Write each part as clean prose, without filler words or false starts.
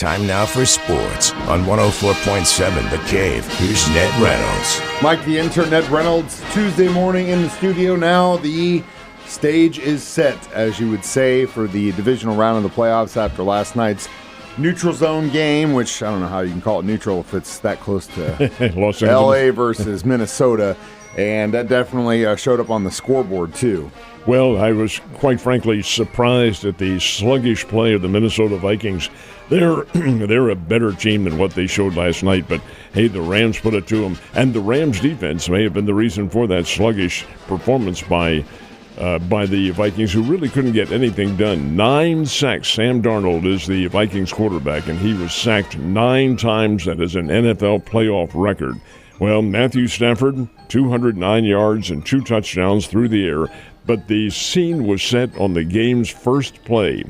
Time now for sports on 104.7 The Cave. Here's Ned Reynolds. Mike, the intern, Ned Reynolds, Tuesday morning in the studio. Now the stage is set, as you would say, for the divisional round of the playoffs after last night's neutral zone game, which I don't know how you can call it neutral if it's that close to L.A. versus Minnesota. And that definitely showed up on the scoreboard, too. Well, I was quite frankly surprised at the sluggish play of the Minnesota Vikings. They're a better team than what they showed last night, but hey, the Rams put it to them. And the Rams defense may have been the reason for that sluggish performance by the Vikings, who really couldn't get anything done. 9 sacks. Sam Darnold is the Vikings quarterback, and he was sacked 9 times. That is an NFL playoff record. Well, Matthew Stafford, 209 yards and 2 touchdowns through the air, but the scene was set on the game's first play.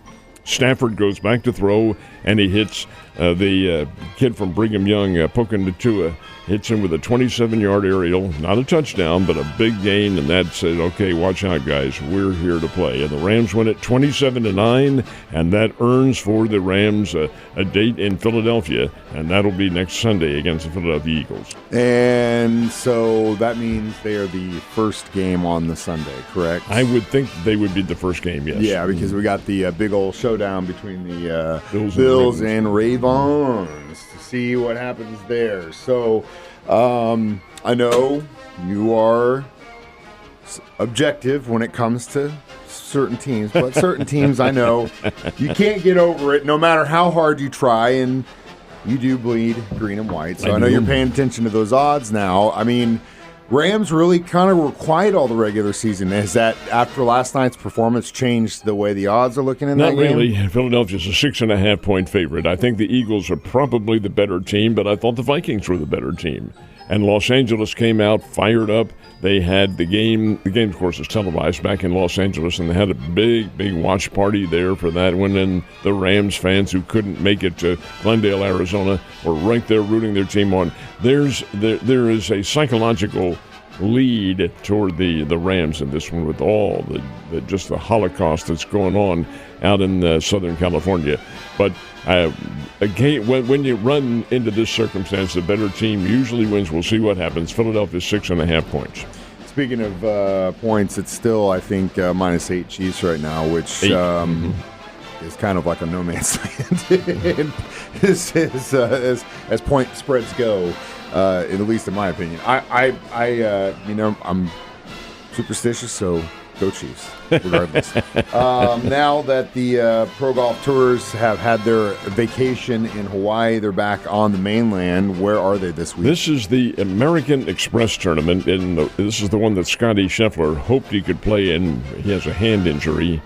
Stafford goes back to throw, and he hits the kid from Brigham Young, Puka Nacua, hits him with a 27-yard aerial. Not a touchdown, but a big gain, and that said, okay, watch out, guys. We're here to play. And the Rams win it 27-9, and that earns for the Rams a date in Philadelphia, and that'll be next Sunday against the Philadelphia Eagles. And so that means they are the first game on the Sunday, correct? I would think they would be the first game, yes. Yeah, because we got the big old showdown between the Bills and Ravens to see what happens there. So I know you are objective when it comes to certain teams, but certain teams I know you can't get over it no matter how hard you try, and you do bleed green and white. So I know you're paying attention to those odds now. I mean, Rams really kind of were quiet all the regular season. Has that, after last night's performance, changed the way the odds are looking in that game? Not really. Philadelphia's a 6.5-point favorite. I think the Eagles are probably the better team, but I thought the Vikings were the better team. And Los Angeles came out fired up. They had the game. The game, of course, is televised back in Los Angeles, and they had a big, big watch party there for that one. And the Rams fans who couldn't make it to Glendale, Arizona, were right there rooting their team on. There is a psychological lead toward the Rams in this one, with all just the Holocaust that's going on out in Southern California. But again, when you run into this circumstance, the better team usually wins. We'll see what happens. Philadelphia's 6.5 points. Speaking of points, it's still, I think, -8 Chiefs right now, which is kind of like a no man's land as point spreads go. At least in my opinion. I'm superstitious, so go Chiefs, regardless. Now that the Pro Golf Tours have had their vacation in Hawaii, they're back on the mainland. Where are they this week? This is the American Express tournament, and this is the one that Scotty Scheffler hoped he could play in. He has a hand injury,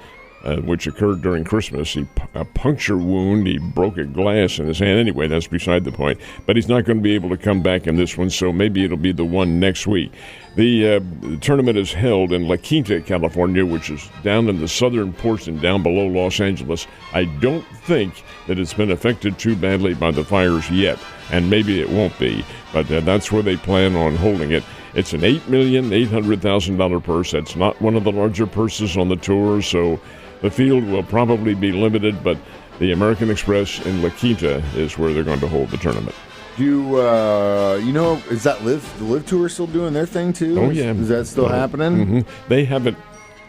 which occurred during Christmas. A puncture wound. He broke a glass in his hand. Anyway, that's beside the point. But he's not going to be able to come back in this one, so maybe it'll be the one next week. The tournament is held in La Quinta, California, which is down in the southern portion, down below Los Angeles. I don't think that it's been affected too badly by the fires yet, and maybe it won't be. But that's where they plan on holding it. It's an $8,800,000 purse. That's not one of the larger purses on the tour, so the field will probably be limited, but the American Express in La Quinta is where they're going to hold the tournament. Is that the Live Tour still doing their thing too? Oh, yeah. Is that still happening? Mm-hmm. They haven't.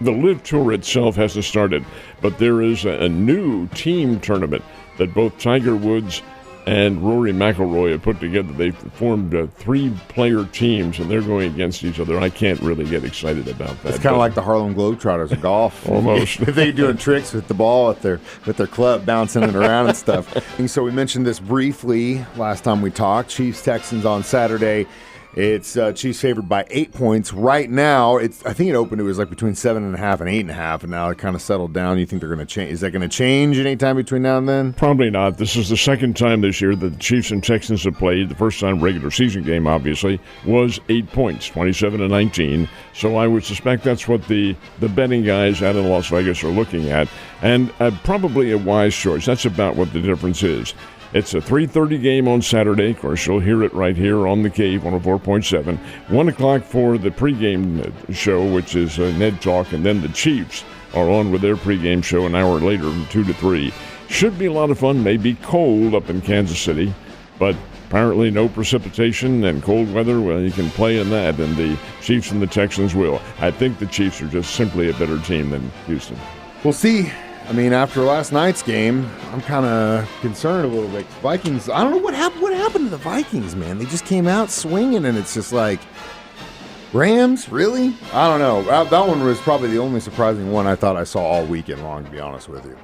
The Live Tour itself hasn't started, but there is a new team tournament that both Tiger Woods and Rory McIlroy have put together. They've formed 3-player teams, and they're going against each other. I can't really get excited about that. It's kind of like the Harlem Globetrotters of golf. Almost. They're doing tricks with the ball with their club, bouncing it around and stuff. And so we mentioned this briefly last time we talked. Chiefs-Texans on Saturday. It's Chiefs favored by 8 points. Right now, I think it opened, it was like between 7.5 and 8.5, and now it kind of settled down. You think they're going to change? Is that going to change anytime between now and then? Probably not. This is the second time this year that the Chiefs and Texans have played. The first time regular season game, obviously, was 8 points, 27-19. So I would suspect that's what the betting guys out in Las Vegas are looking at, and probably a wise choice. That's about what the difference is. It's a 3:30 game on Saturday. Of course, you'll hear it right here on The Cave, 104.7. 1 o'clock for the pregame show, which is Ned Talk, and then the Chiefs are on with their pregame show an hour later, from 2 to 3. Should be a lot of fun. May be cold up in Kansas City, but apparently no precipitation and cold weather. Well, you can play in that, and the Chiefs and the Texans will. I think the Chiefs are just simply a better team than Houston. We'll see. I mean, after last night's game, I'm kind of concerned a little bit. Vikings, I don't know what happened. What happened to the Vikings, man? They just came out swinging, and it's just like, Rams, really? I don't know. That one was probably the only surprising one I thought I saw all weekend long, to be honest with you.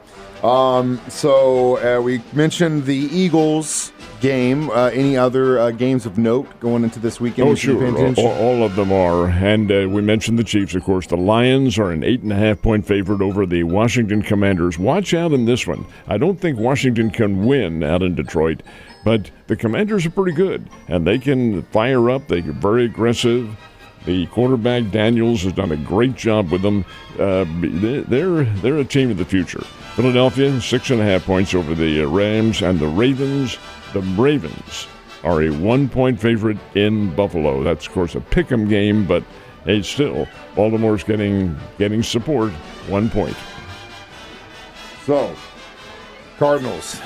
So we mentioned the Eagles game. Any other games of note going into this weekend? Oh, sure. All of them are. And we mentioned the Chiefs, of course. The Lions are an 8.5-point favorite over the Washington Commanders. Watch out in this one. I don't think Washington can win out in Detroit, but the Commanders are pretty good, and they can fire up. They're very aggressive. The quarterback, Daniels, has done a great job with them. They're a team of the future. Philadelphia, 6.5 points over the Rams, and the Ravens. The Ravens are a 1-point favorite in Buffalo. That's, of course, a pick'em game, but hey, still, Baltimore's getting support, 1 point. So, Cardinals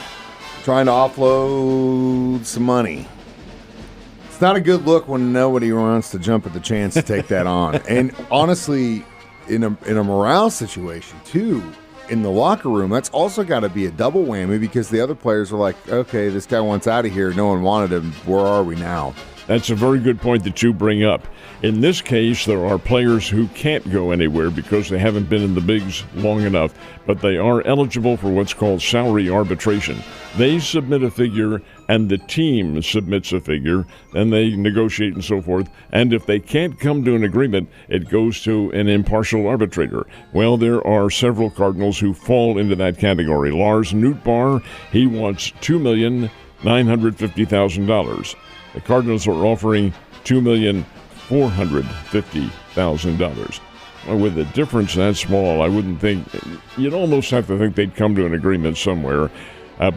trying to offload some money. It's not a good look when nobody wants to jump at the chance to take that on. And honestly, in a morale situation, too, in the locker room, that's also got to be a double whammy because the other players are like, okay, this guy wants out of here. No one wanted him. Where are we now? That's a very good point that you bring up. In this case, there are players who can't go anywhere because they haven't been in the bigs long enough, but they are eligible for what's called salary arbitration. They submit a figure, and the team submits a figure, and they negotiate and so forth. And if they can't come to an agreement, it goes to an impartial arbitrator. Well, there are several Cardinals who fall into that category. Lars Nootbaar, he wants $2,950,000. The Cardinals are offering $2,450,000. Well, with the difference that small, I wouldn't think – you'd almost have to think they'd come to an agreement somewhere.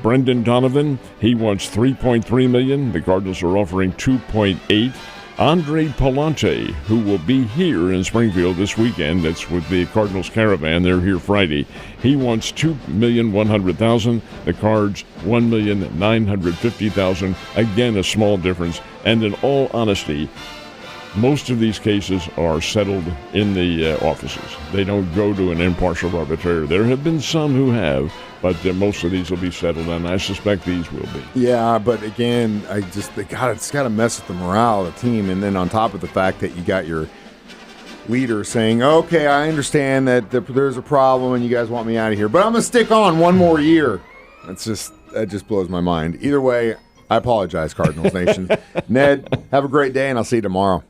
Brendan Donovan, he wants $3.3 million. The Cardinals are offering $2.8. Andre Palante, who will be here in Springfield this weekend, that's with the Cardinals Caravan. They're here Friday. He wants $2,100,000. The Cards, $1,950,000. Again, a small difference. And in all honesty, most of these cases are settled in the offices. They don't go to an impartial arbitrator. There have been some who have, but most of these will be settled, and I suspect these will be. Yeah, but again, it's got to mess with the morale of the team, and then on top of the fact that you got your leader saying, okay, I understand that there's a problem and you guys want me out of here, but I'm going to stick on one more year. That just blows my mind. Either way, I apologize, Cardinals Nation. Ned, have a great day, and I'll see you tomorrow.